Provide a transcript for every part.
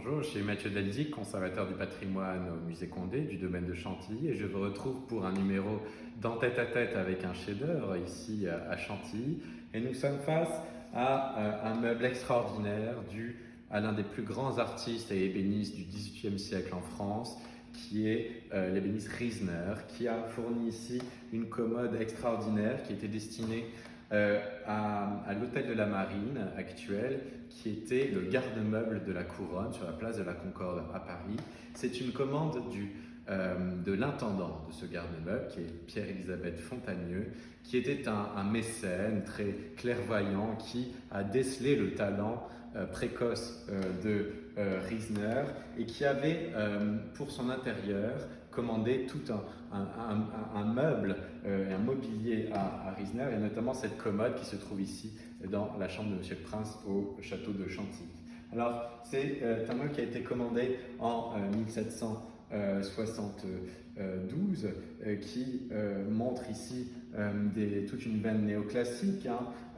Bonjour, je suis Mathieu Deldic, conservateur du patrimoine au musée Condé du domaine de Chantilly et je vous retrouve pour un numéro d'En tête à tête avec un chef-d'œuvre ici à Chantilly. Et nous sommes face à un meuble extraordinaire dû à l'un des plus grands artistes et ébénistes du XVIIIe siècle en France, qui est l'ébéniste Riesner, qui a fourni ici une commode extraordinaire qui était destinée à l'hôtel de la Marine actuel, qui était le garde-meuble de la Couronne sur la place de la Concorde à Paris. C'est une commande de l'intendant de ce garde-meuble, qui est Pierre-Élisabeth Fontagneux, qui était un mécène très clairvoyant, qui a décelé le talent précoce de Riesner et qui avait pour son intérieur commandé tout un meuble et un mobilier à Riesner, et notamment cette commode qui se trouve ici dans la chambre de Monsieur le Prince au château de Chantilly. Alors, c'est un meuble qui a été commandé en 1772, qui montre ici toute une veine néoclassique,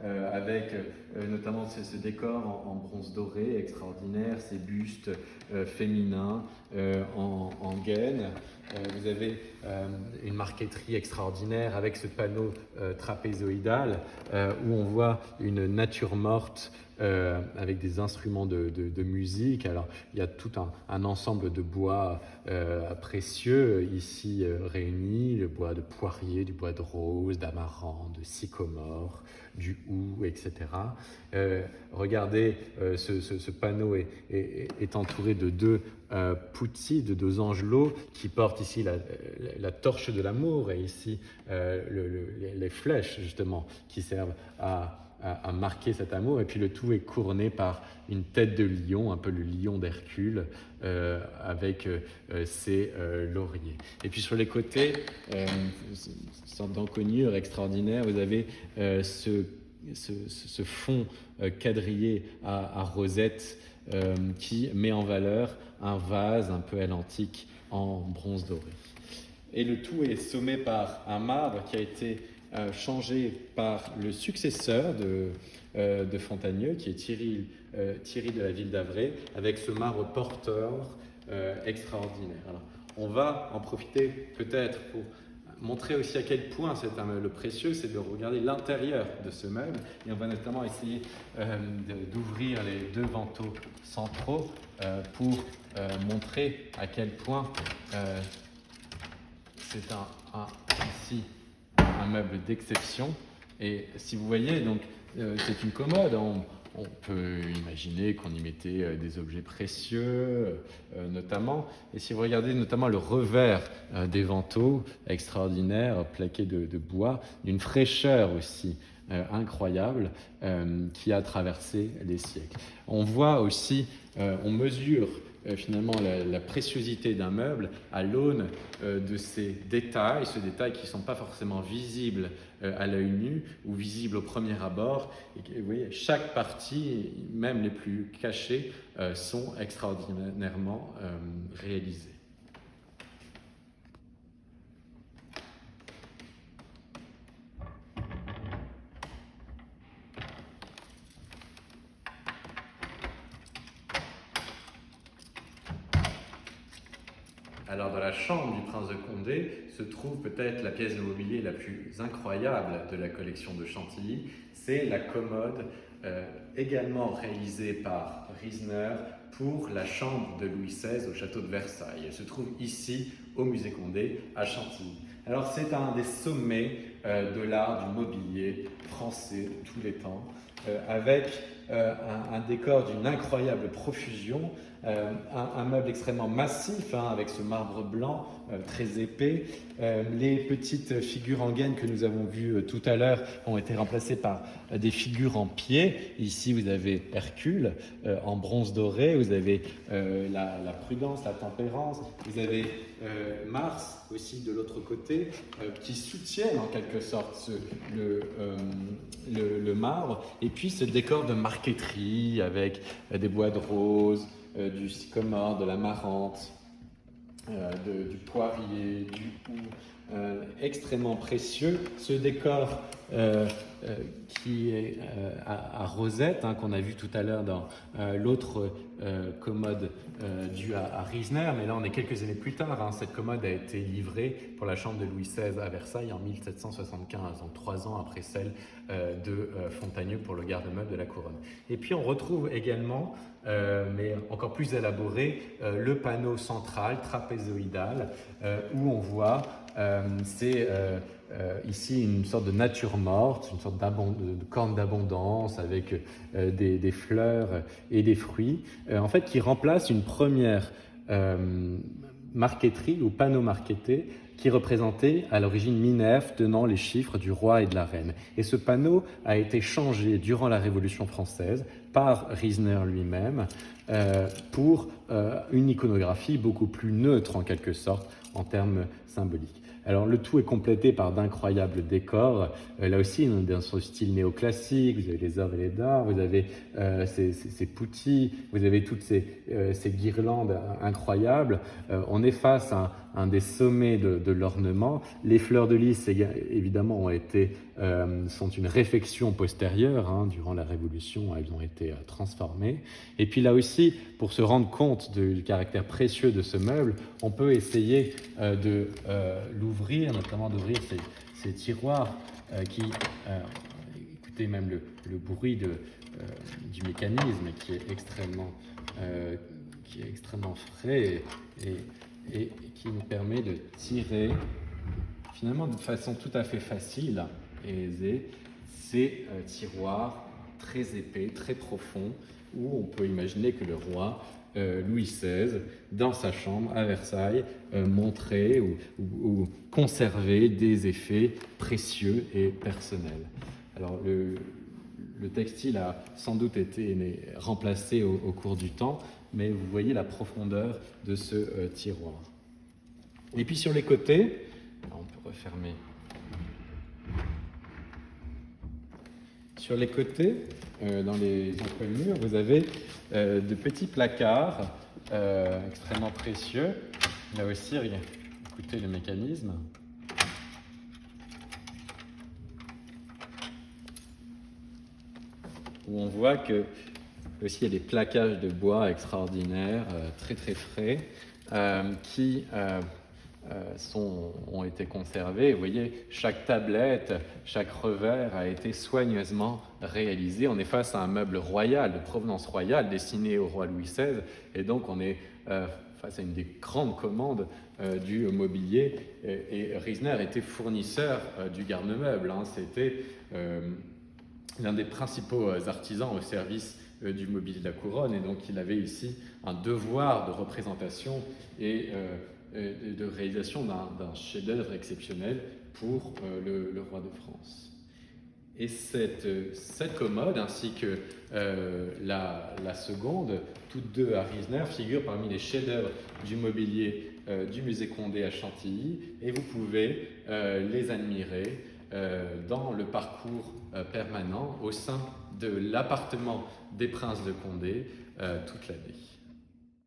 avec notamment ce décor en bronze doré extraordinaire, ces bustes féminins en gaine. Vous avez une marqueterie extraordinaire avec ce panneau trapézoïdal où on voit une nature morte avec des instruments de musique. Alors, il y a tout un ensemble de bois précieux ici réunis, le bois de poirier, du bois de rose, d'amarant, de sycomore, du houx, etc. Regardez, ce panneau est entouré de deux Putti, de deux angelots qui portent ici la torche de l'amour et ici les flèches justement qui servent à marquer cet amour, et puis le tout est couronné par une tête de lion, un peu le lion d'Hercule, avec ses lauriers. Et puis sur les côtés, une sorte d'encoignure extraordinaire, vous avez ce fond quadrillé à rosettes qui met en valeur un vase un peu à l'antique en bronze doré. Et le tout est sommé par un marbre qui a été changé par le successeur de Fontagneux, qui est Thierry de la ville d'Avray, avec ce marbre porteur extraordinaire. Alors, on va en profiter peut-être pour montrer aussi à quel point c'est un meuble précieux, c'est de regarder l'intérieur de ce meuble, et on va notamment essayer d'ouvrir les deux vantaux centraux pour montrer à quel point c'est ici un meuble d'exception. Et si vous voyez, donc c'est une commode. On peut imaginer qu'on y mettait des objets précieux, notamment. Et si vous regardez notamment le revers des vantaux, extraordinaires, plaqués de bois, d'une fraîcheur aussi incroyable, qui a traversé les siècles. On voit aussi, on mesure finalement la préciosité d'un meuble à l'aune de ces détails, ces détails qui ne sont pas forcément visibles à l'œil nu ou visibles au premier abord. Et vous voyez, chaque partie, même les plus cachées, sont extraordinairement réalisées. Alors, dans la chambre du prince de Condé se trouve peut-être la pièce de mobilier la plus incroyable de la collection de Chantilly. C'est la commode également réalisée par Riesner pour la chambre de Louis XVI au château de Versailles. Elle se trouve ici au musée Condé à Chantilly. Alors, c'est un des sommets de l'art du mobilier français de tous les temps, avec un décor d'une incroyable profusion, un meuble extrêmement massif, avec ce marbre blanc très épais. Les petites figures en gaine que nous avons vues tout à l'heure ont été remplacées par des figures en pied. Ici, vous avez Hercule en bronze doré, vous avez la prudence, la tempérance, vous avez Mars aussi de l'autre côté, qui soutiennent en quelque sorte le marbre, et puis ce décor de marqueterie avec des bois de rose, du sycomore, de l'amarante, du poirier, du houx, extrêmement précieux. Ce décor qui est à rosette, qu'on a vu tout à l'heure dans l'autre commode due à Riesner, mais là on est quelques années plus tard. Cette commode a été livrée pour la chambre de Louis XVI à Versailles en 1775, donc 3 ans après celle de Fontagneux pour le garde-meuble de la couronne. Et puis on retrouve également, mais encore plus élaboré, le panneau central trapézoïdal où on voit c'est ici une sorte de nature morte, une sorte de corne d'abondance avec des fleurs et des fruits, en fait qui remplace une première marqueterie ou panneau marqueté qui représentait à l'origine Minerve tenant les chiffres du roi et de la reine. Et ce panneau a été changé durant la Révolution française par Riesner lui-même pour une iconographie beaucoup plus neutre en quelque sorte en termes symboliques. Alors le tout est complété par d'incroyables décors, là aussi dans son style néoclassique, vous avez les ors et les dards, vous avez ces poutis, vous avez toutes ces guirlandes incroyables. On est face à un des sommets de l'ornement. Les fleurs de lys évidemment sont une réfection postérieure, durant la Révolution elles ont été transformées. Et puis là aussi, pour se rendre compte du caractère précieux de ce meuble, on peut essayer de l'ouvrir, notamment d'ouvrir ces tiroirs qui, écoutez même le bruit du mécanisme qui est extrêmement frais et qui nous permet de tirer finalement de façon tout à fait facile et aisée ces tiroirs très épais, très profonds, où on peut imaginer que le roi Louis XVI, dans sa chambre à Versailles, montrait ou conservait des effets précieux et personnels. Alors le textile a sans doute été remplacé au cours du temps, mais vous voyez la profondeur de ce tiroir. Et puis sur les côtés, on peut refermer. Sur les côtés, dans les encoignures, vous avez de petits placards extrêmement précieux. Là aussi, écoutez le mécanisme. Où on voit que aussi il y a des plaquages de bois extraordinaires, très très frais, qui ont été conservés. Vous voyez, chaque tablette, chaque revers a été soigneusement réalisé. On est face à un meuble royal, de provenance royale, destiné au roi Louis XVI, et donc on est face à une des grandes commandes du mobilier. Et Riesner était fournisseur du garde-meuble. C'était l'un des principaux artisans au service du mobilier de la couronne, et donc il avait ici un devoir de représentation et de réalisation d'un chef-d'œuvre exceptionnel pour le roi de France. Et cette commode ainsi que la seconde, toutes deux à Riesner, figurent parmi les chefs-d'œuvre du mobilier du musée Condé à Chantilly, et vous pouvez les admirer dans le parcours permanent au sein de l'appartement des princes de Condé toute l'année.